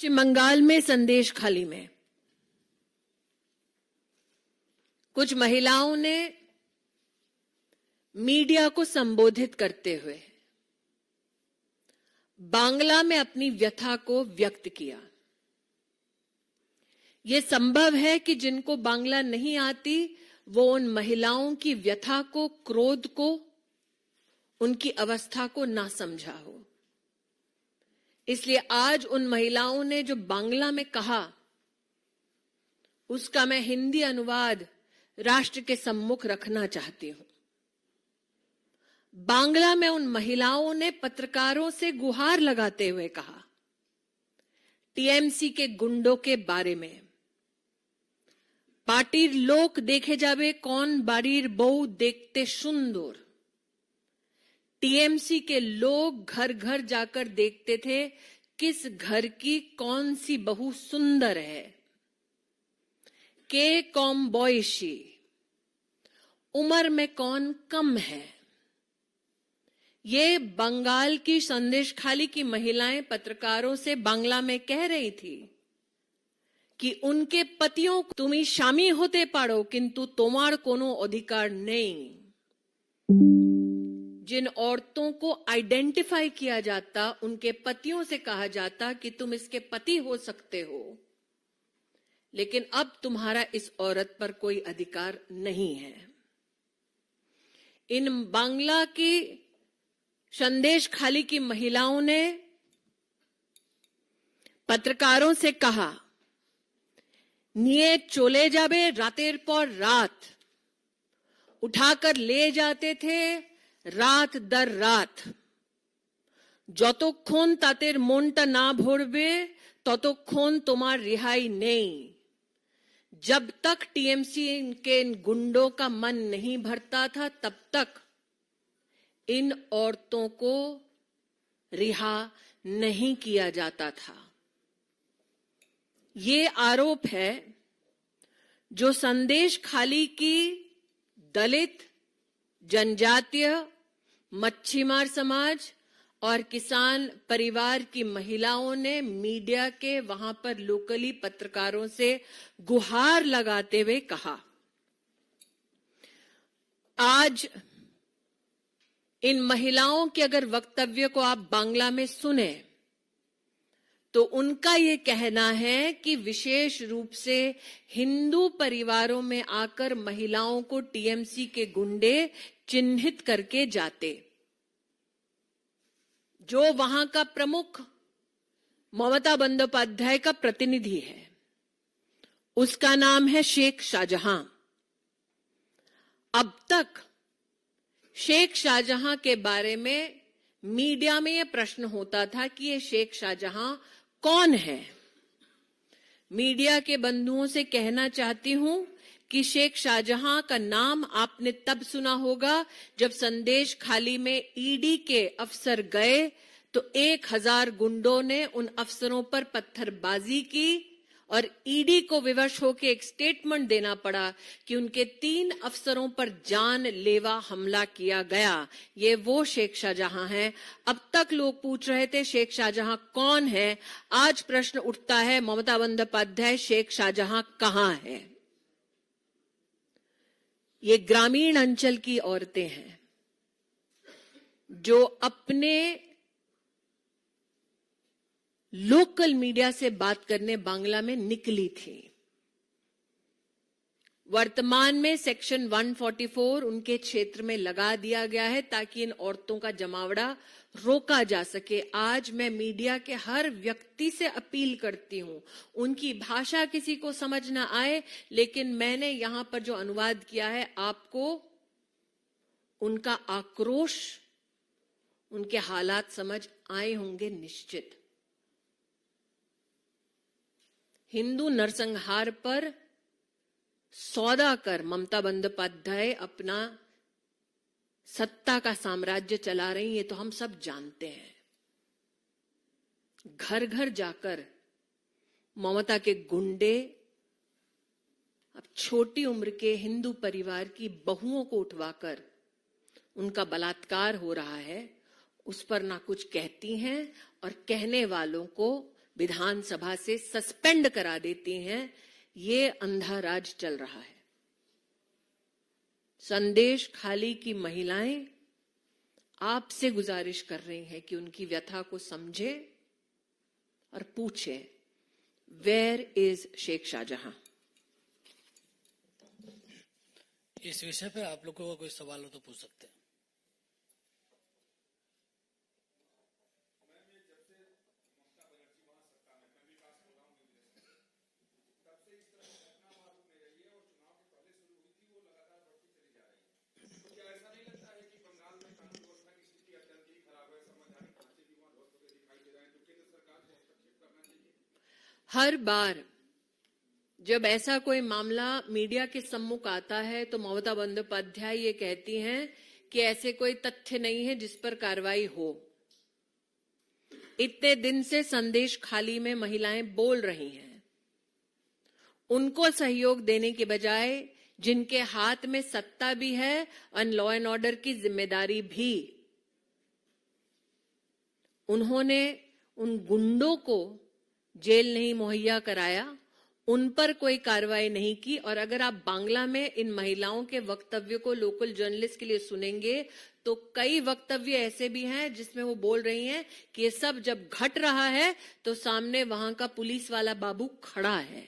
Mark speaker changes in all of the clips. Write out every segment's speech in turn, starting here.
Speaker 1: पश्चिम बंगाल में संदेशखाली में कुछ महिलाओं ने मीडिया को संबोधित करते हुए बांग्ला में अपनी व्यथा को व्यक्त किया। यह संभव है कि जिनको बांग्ला नहीं आती वो उन महिलाओं की व्यथा को, क्रोध को, उनकी अवस्था को ना समझा हो। इसलिए आज उन महिलाओं ने जो बांग्ला में कहा उसका मैं हिंदी अनुवाद राष्ट्र के सम्मुख रखना चाहती हूं। बांग्ला में उन महिलाओं ने पत्रकारों से गुहार लगाते हुए कहा, टीएमसी के गुंडों के बारे में, पार्टीर लोक देखे जावे कौन बाड़ीर बहू देखते सुंदर। टीएमसी के लोग घर घर जाकर देखते थे किस घर की कौन सी बहू सुंदर है। के कौम बॉयशी, उम्र में कौन कम है। ये बंगाल की संदेशखाली की महिलाएं पत्रकारों से बांग्ला में कह रही थी कि उनके पतियों को तुम्ही स्वामी होते पारो किंतु तुम्हार कोनो अधिकार नहीं। जिन औरतों को आइडेंटिफाई किया जाता उनके पतियों से कहा जाता कि तुम इसके पति हो सकते हो, लेकिन अब तुम्हारा इस औरत पर कोई अधिकार नहीं है। इन बांग्ला की संदेशखाली की महिलाओं ने पत्रकारों से कहा, निये चले जाबे रातेर पर रात, उठाकर ले जाते थे रात दर रात। যতক্ষণ তাদের মনটা না ভরবে ততক্ষণ তোমার रिहाई नहीं। जब तक टीएमसी के इन गुंडों का मन नहीं भरता था तब तक इन औरतों को रिहा नहीं किया जाता था। ये आरोप है जो संदेशखाली की दलित, जनजातीय, मच्छीमार समाज और किसान परिवार की महिलाओं ने मीडिया के वहां पर लोकली पत्रकारों से गुहार लगाते हुए कहा। आज इन महिलाओं के अगर वक्तव्य को आप बांग्ला में सुने तो उनका ये कहना है कि विशेष रूप से हिंदू परिवारों में आकर महिलाओं को टीएमसी के गुंडे चिन्हित करके जाते। जो वहां का प्रमुख ममता बंदोपाध्याय का प्रतिनिधि है, उसका नाम है शेख शाहजहां। अब तक शेख शाहजहां के बारे में मीडिया में यह प्रश्न होता था कि ये शेख शाहजहां कौन है। मीडिया के बंधुओं से कहना चाहती हूं कि शेख शाहजहां का नाम आपने तब सुना होगा जब संदेशखाली में ईडी के अफसर गए तो 1000 गुंडों ने उन अफसरों पर पत्थरबाजी की और ईडी को विवश होकर एक स्टेटमेंट देना पड़ा कि उनके 3 अफसरों पर जानलेवा हमला किया गया। ये वो शेख शाहजहां हैं। अब तक लोग पूछ रहे थे शेख शाहजहां कौन है। आज प्रश्न उठता है, ममता बंदोपाध्याय शेख शाहजहां कहां है। ये ग्रामीण अंचल की औरतें हैं जो अपने लोकल मीडिया से बात करने बांग्ला में निकली थी। वर्तमान में सेक्शन 144 उनके क्षेत्र में लगा दिया गया है ताकि इन औरतों का जमावड़ा रोका जा सके। आज मैं मीडिया के हर व्यक्ति से अपील करती हूं, उनकी भाषा किसी को समझ ना आए, लेकिन मैंने यहां पर जो अनुवाद किया है आपको उनका आक्रोश, उनके हालात समझ आए होंगे निश्चित। हिंदू नरसंहार पर सौदा कर ममता बंदोपाध्याय अपना सत्ता का साम्राज्य चला रही है, तो हम सब जानते हैं। घर घर जाकर ममता के गुंडे अब छोटी उम्र के हिंदू परिवार की बहुओं को उठवाकर उनका बलात्कार हो रहा है, उस पर ना कुछ कहती हैं और कहने वालों को विधानसभा से सस्पेंड करा देती हैं। ये अंधा राज चल रहा है। संदेश खाली की महिलाएं आपसे गुजारिश कर रही हैं कि उनकी व्यथा को समझे और पूछे, वेयर इज शेख शाहजहां।
Speaker 2: इस विषय पे आप लोगों का कोई सवाल हो तो पूछ सकते हैं।
Speaker 1: हर बार जब ऐसा कोई मामला मीडिया के सम्मुख आता है तो ममता बंदोपाध्याय ये कहती हैं कि ऐसे कोई तथ्य नहीं है जिस पर कार्रवाई हो। इतने दिन से संदेश खाली में महिलाएं बोल रही हैं। उनको सहयोग देने के बजाय जिनके हाथ में सत्ता भी है और लॉ एंड ऑर्डर की जिम्मेदारी भी, उन्होंने उन गुंडों को जेल नहीं मुहैया कराया, उन पर कोई कार्रवाई नहीं की। और अगर आप बांग्ला में इन महिलाओं के वक्तव्य को लोकल जर्नलिस्ट के लिए सुनेंगे तो कई वक्तव्य ऐसे भी हैं जिसमें वो बोल रही हैं कि ये सब जब घट रहा है तो सामने वहां का पुलिस वाला बाबू खड़ा है।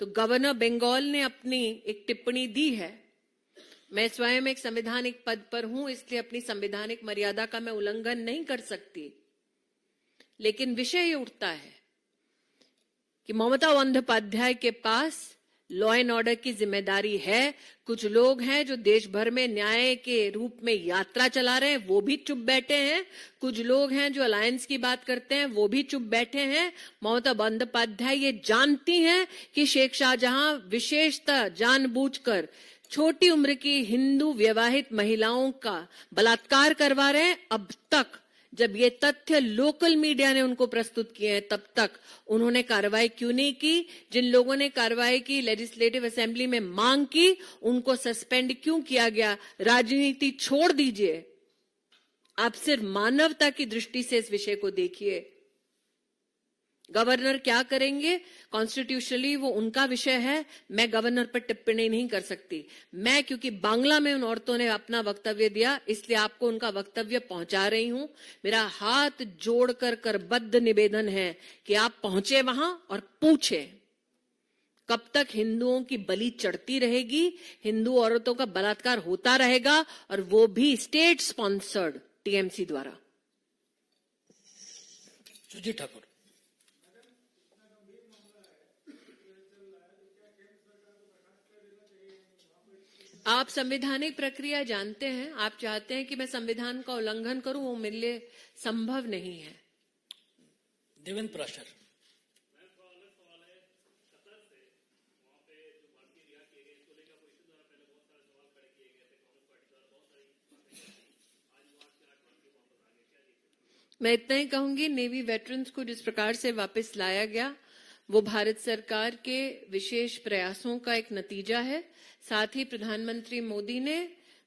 Speaker 1: तो गवर्नर बंगाल ने अपनी एक टिप्पणी दी है। मैं स्वयं एक संवैधानिक पद पर हूं, इसलिए अपनी संवैधानिक मर्यादा का मैं उल्लंघन नहीं कर सकती, लेकिन विषय ये उठता है कि ममता बंदोपाध्याय के पास लॉ एंड ऑर्डर की जिम्मेदारी है। कुछ लोग हैं जो देश भर में न्याय के रूप में यात्रा चला रहे हैं, वो भी चुप बैठे हैं। कुछ लोग हैं जो अलायंस की बात करते हैं, वो भी चुप बैठे हैं। ममता बंदोपाध्याय ये जानती हैं कि शेख शाहजहां विशेषतः जानबूझकर छोटी उम्र की हिंदू विवाहित महिलाओं का बलात्कार करवा रहे हैं। अब तक जब ये तथ्य लोकल मीडिया ने उनको प्रस्तुत किए हैं, तब तक उन्होंने कार्रवाई क्यों नहीं की? जिन लोगों ने कार्रवाई की, लेजिस्लेटिव असेंबली में मांग की, उनको सस्पेंड क्यों किया गया? राजनीति छोड़ दीजिए, आप सिर्फ मानवता की दृष्टि से इस विषय को देखिए। गवर्नर क्या करेंगे कॉन्स्टिट्यूशनली वो उनका विषय है, मैं गवर्नर पर टिप्पणी नहीं कर सकती। मैं क्योंकि बांग्ला में उन औरतों ने अपना वक्तव्य दिया, इसलिए आपको उनका वक्तव्य पहुंचा रही हूं। मेरा हाथ जोड़कर करबद्ध निवेदन है कि आप पहुंचे वहां और पूछे, कब तक हिंदुओं की बलि चढ़ती रहेगी, हिंदू औरतों का बलात्कार होता रहेगा, और वो भी स्टेट स्पॉन्सर्ड टीएमसी द्वारा।
Speaker 2: सुजीत ठाकुर।
Speaker 1: आप संवैधानिक प्रक्रिया जानते हैं। आप चाहते हैं कि मैं संविधान का उल्लंघन करूं, वो मेरे लिए संभव नहीं है।
Speaker 2: देवेंद्र प्राशर।
Speaker 1: मैं इतना ही कहूंगी, नेवी वेटरन्स को जिस प्रकार से वापस लाया गया वो भारत सरकार के विशेष प्रयासों का एक नतीजा है। साथ ही प्रधानमंत्री मोदी ने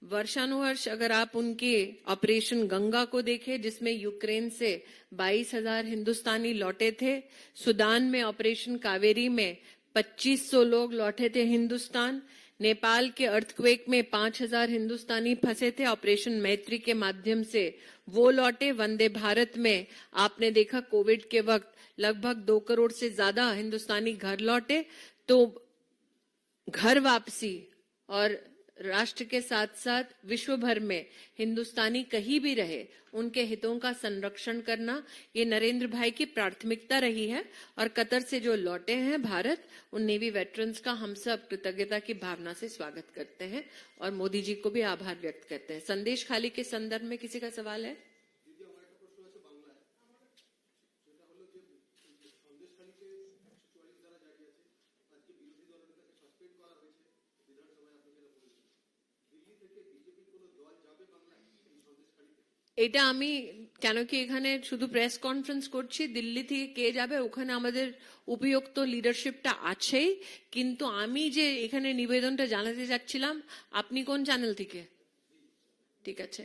Speaker 1: वर्षानुवर्ष, अगर आप उनके ऑपरेशन गंगा को देखें जिसमें यूक्रेन से 22,000 हिंदुस्तानी लौटे थे, सुदान में ऑपरेशन कावेरी में 2500 लोग लौटे थे हिंदुस्तान, नेपाल के अर्थक्वेक में 5,000 हिंदुस्तानी फंसे थे, ऑपरेशन मैत्री के माध्यम से वो लौटे। वंदे भारत में आपने देखा कोविड के वक्त लगभग 2 करोड़ से ज्यादा हिंदुस्तानी घर लौटे। तो घर वापसी और राष्ट्र के साथ साथ विश्व भर में हिंदुस्तानी कहीं भी रहे उनके हितों का संरक्षण करना, ये नरेंद्र भाई की प्राथमिकता रही है। और कतर से जो लौटे हैं भारत, उन नेवी वेटरन्स का हम सब कृतज्ञता की भावना से स्वागत करते हैं और मोदी जी को भी आभार व्यक्त करते हैं। संदेश खाली के संदर्भ में किसी का सवाल है? এটা আমি কেন কি এখানে শুধু প্রেস কনফারেন্স করছি, দিল্লি থেকে কে যাবে ওখানে আমাদের উপযুক্ত লিডারশিপটা আছেই, কিন্তু আমি যে এখানে নিবেদনটা জানাতে যাচ্ছিলাম, আপনি কোন চ্যানেল থেকে? ঠিক আছে,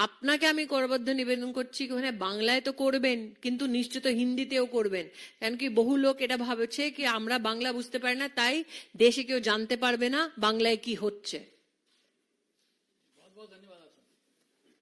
Speaker 1: আপনাকে আমি করবদ্ধ নিবেদন করছি কি ওখানে বাংলায় তো করবেন, কিন্তু নিশ্চিত হিন্দিতেও করবেন। কারণ কি বহু লোক এটা ভাবছে কি আমরা বাংলা বুঝতে পারি না, তাই দেশে কেউ জানতে পারবে না বাংলায় কি হচ্ছে।
Speaker 2: बहुत बहुत धन्यवाद आपसे।